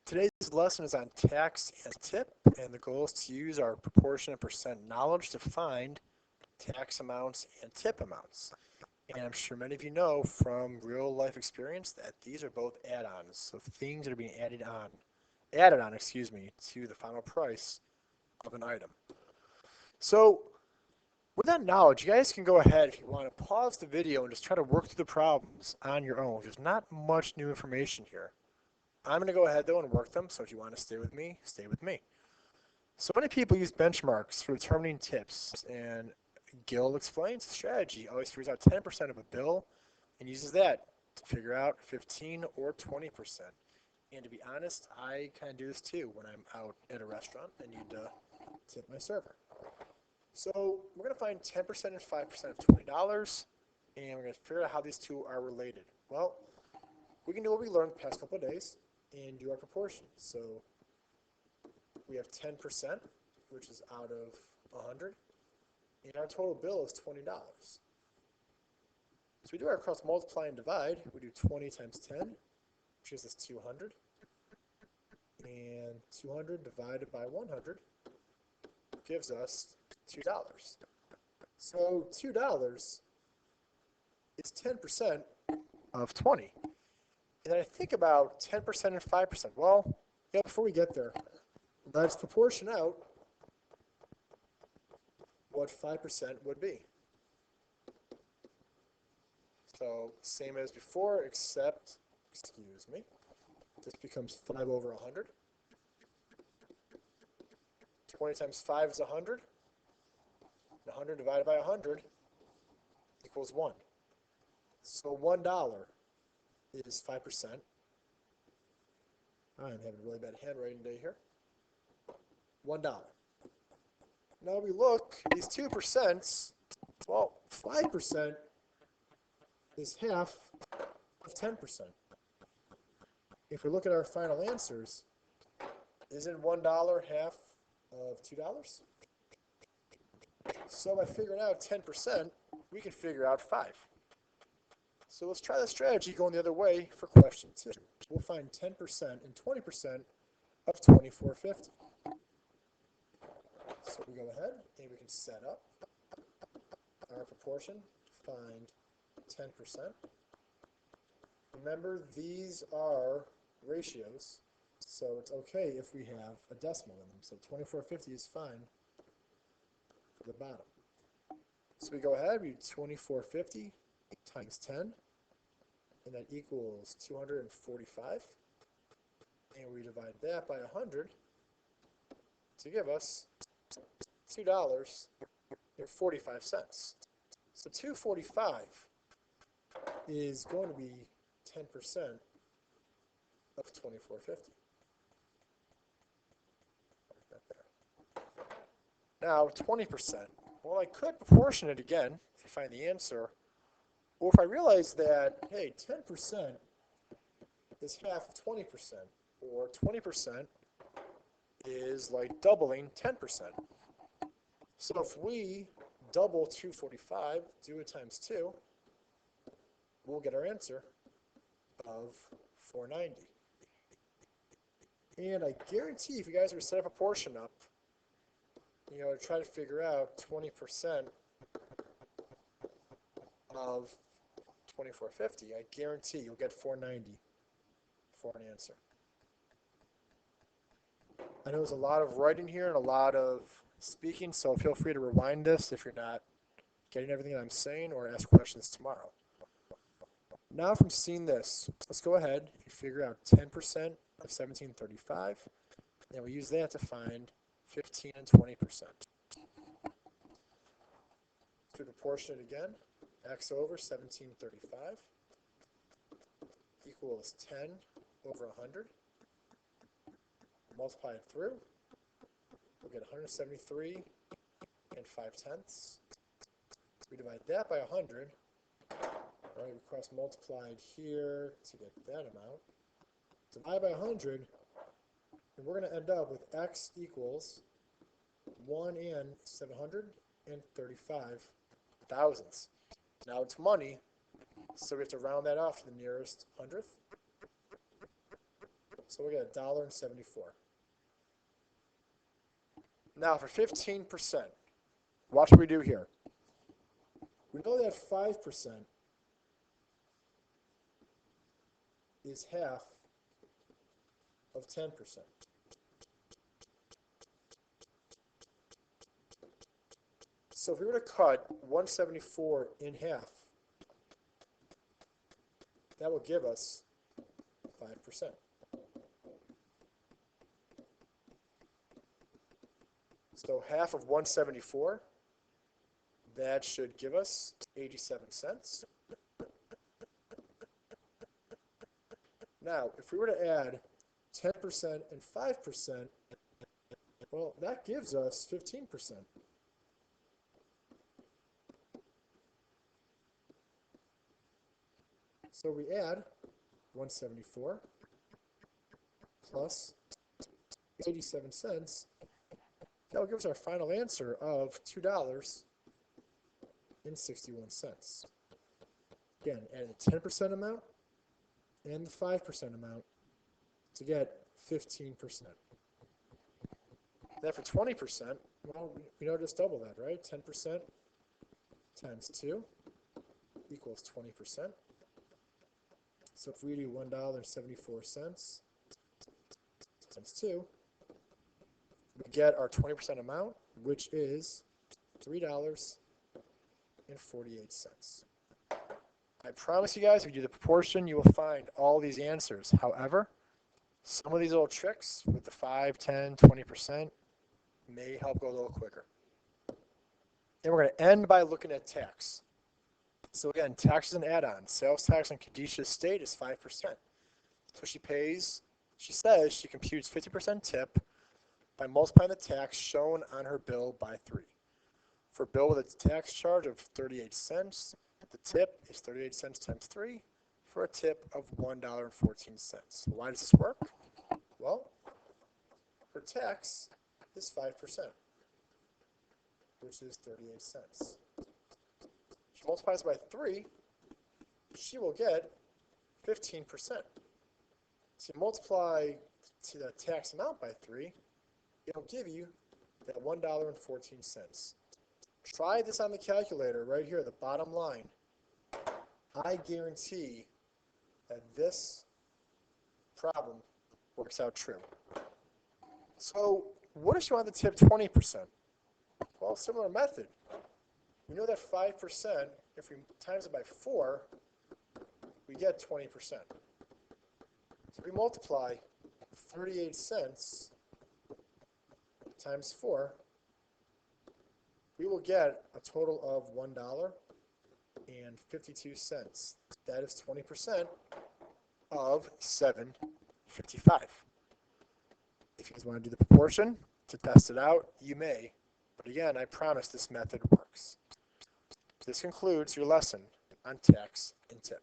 Today's lesson is on tax and tip, and the goal is to use our proportion and percent knowledge to find tax amounts and tip amounts. And I'm sure many of you know from real life experience that these are both add-ons, so things that are being added on, to the final price of an item. So with that knowledge, you guys can go ahead if you want to pause the video and just try to work through the problems on your own. There's not much new information here. I'm going to go ahead though and work them, so if you want to stay with me, stay with me. So many people use benchmarks for determining tips, and Gil explains the strategy. Always figures out 10% of a bill and uses that to figure out 15 or 20%. And to be honest, I kind of do this too when I'm out at a restaurant and need to tip my server. So we're going to find 10% and 5% of $20, and we're going to figure out how these two are related. Well, we can do what we learned the past couple of days and do our proportions. So we have 10%, which is out of 100, and our total bill is $20. So we do our cross multiply and divide. We do 20 times 10, which gives us 200, and 200 divided by 100 gives us $2. So $2 is 10% of 20. And then I think about 10% and 5%. Well, yeah, before we get there, let's proportion out what 5% would be. So same as before, except, this becomes 5 over 100. 20 times 5 is 100. 100 divided by 100 equals 1. So $1 is 5%. I'm having a really bad handwriting day here. $1. Now we look, these 2%, well, 5% is half of 10%. If we look at our final answers, isn't $1 half of $2? So by figuring out 10%, we can figure out 5. So let's try the strategy going the other way for question 2. We'll find 10% and 20% of 2450. So we go ahead and we can set up our proportion to find 10%. Remember, these are ratios, so it's okay if we have a decimal in them. So 2450 is fine for the bottom. So we go ahead, we do 2450 times 10, and that equals 245. And we divide that by 100 to give us $2.45. So 245 is going to be 10% of 2450. Now 20%. Well, I could proportion it again to find the answer. Or if I realize that, hey, 10% is half of 20%, or 20% is like doubling 10%. So if we double 245, do it times 2, we'll get our answer of 490. And I guarantee if you guys were to set a proportion up, try to figure out 20% of 2450, I guarantee you'll get 490 for an answer. I know there's a lot of writing here and a lot of speaking, so feel free to rewind this if you're not getting everything that I'm saying, or ask questions tomorrow. Now from seeing this, let's go ahead and figure out 10% of 1735, and we use that to find 15 and 20%. So we proportion it again. X over 1735 equals 10 over 100. Multiply it through. We'll get 173 and 5/10. We divide that by 100. Right, we cross multiplied here to get that amount. Divide by 100, and we're going to end up with x equals 1 and 735 thousandths. Now it's money, so we have to round that off to the nearest hundredth. So we get $1.74. Now for 15%, watch what we do here. We know that 5% is half of 10%. So if we were to cut 174 in half, that will give us 5%. So half of 174, that should give us 87 cents. Now, if we were to add 10% and 5%, well, that gives us 15%. So we add 174 plus 87 cents. That will give us our final answer of $2.61. Again, add the 10% amount and the 5% amount to get 15%. Then for 20%, well, we know just double that, right? 10% times 2 equals 20%. So if we do $1.74 times 2, we get our 20% amount, which is $3.48. I promise you guys, if you do the proportion, you will find all these answers. However, some of these little tricks with the 5, 10, 20% may help go a little quicker. And we're going to end by looking at tax. So again, tax is an add-on. Sales tax on Khadijah Estate is 5%. So she says she computes 50% tip by multiplying the tax shown on her bill by 3. For a bill with a tax charge of 38 cents, the tip is 38 cents times 3 for a tip of $1.14. Why does this work? Well, her tax is 5%, which is 38 cents. She multiplies by 3, she will get 15%. So you multiply to the tax amount by 3, it'll give you that $1.14. Try this on the calculator right here, the bottom line. I guarantee that this problem works out true. So what if you want to tip 20%? Well, similar method. We know that 5%, if we times it by 4, we get 20%. So we multiply 38 cents times 4, we will get a total of $1.52. That is 20% of $7.55. If you guys want to do the proportion to test it out, you may. But again, I promise this method works. This concludes your lesson on tax and tip.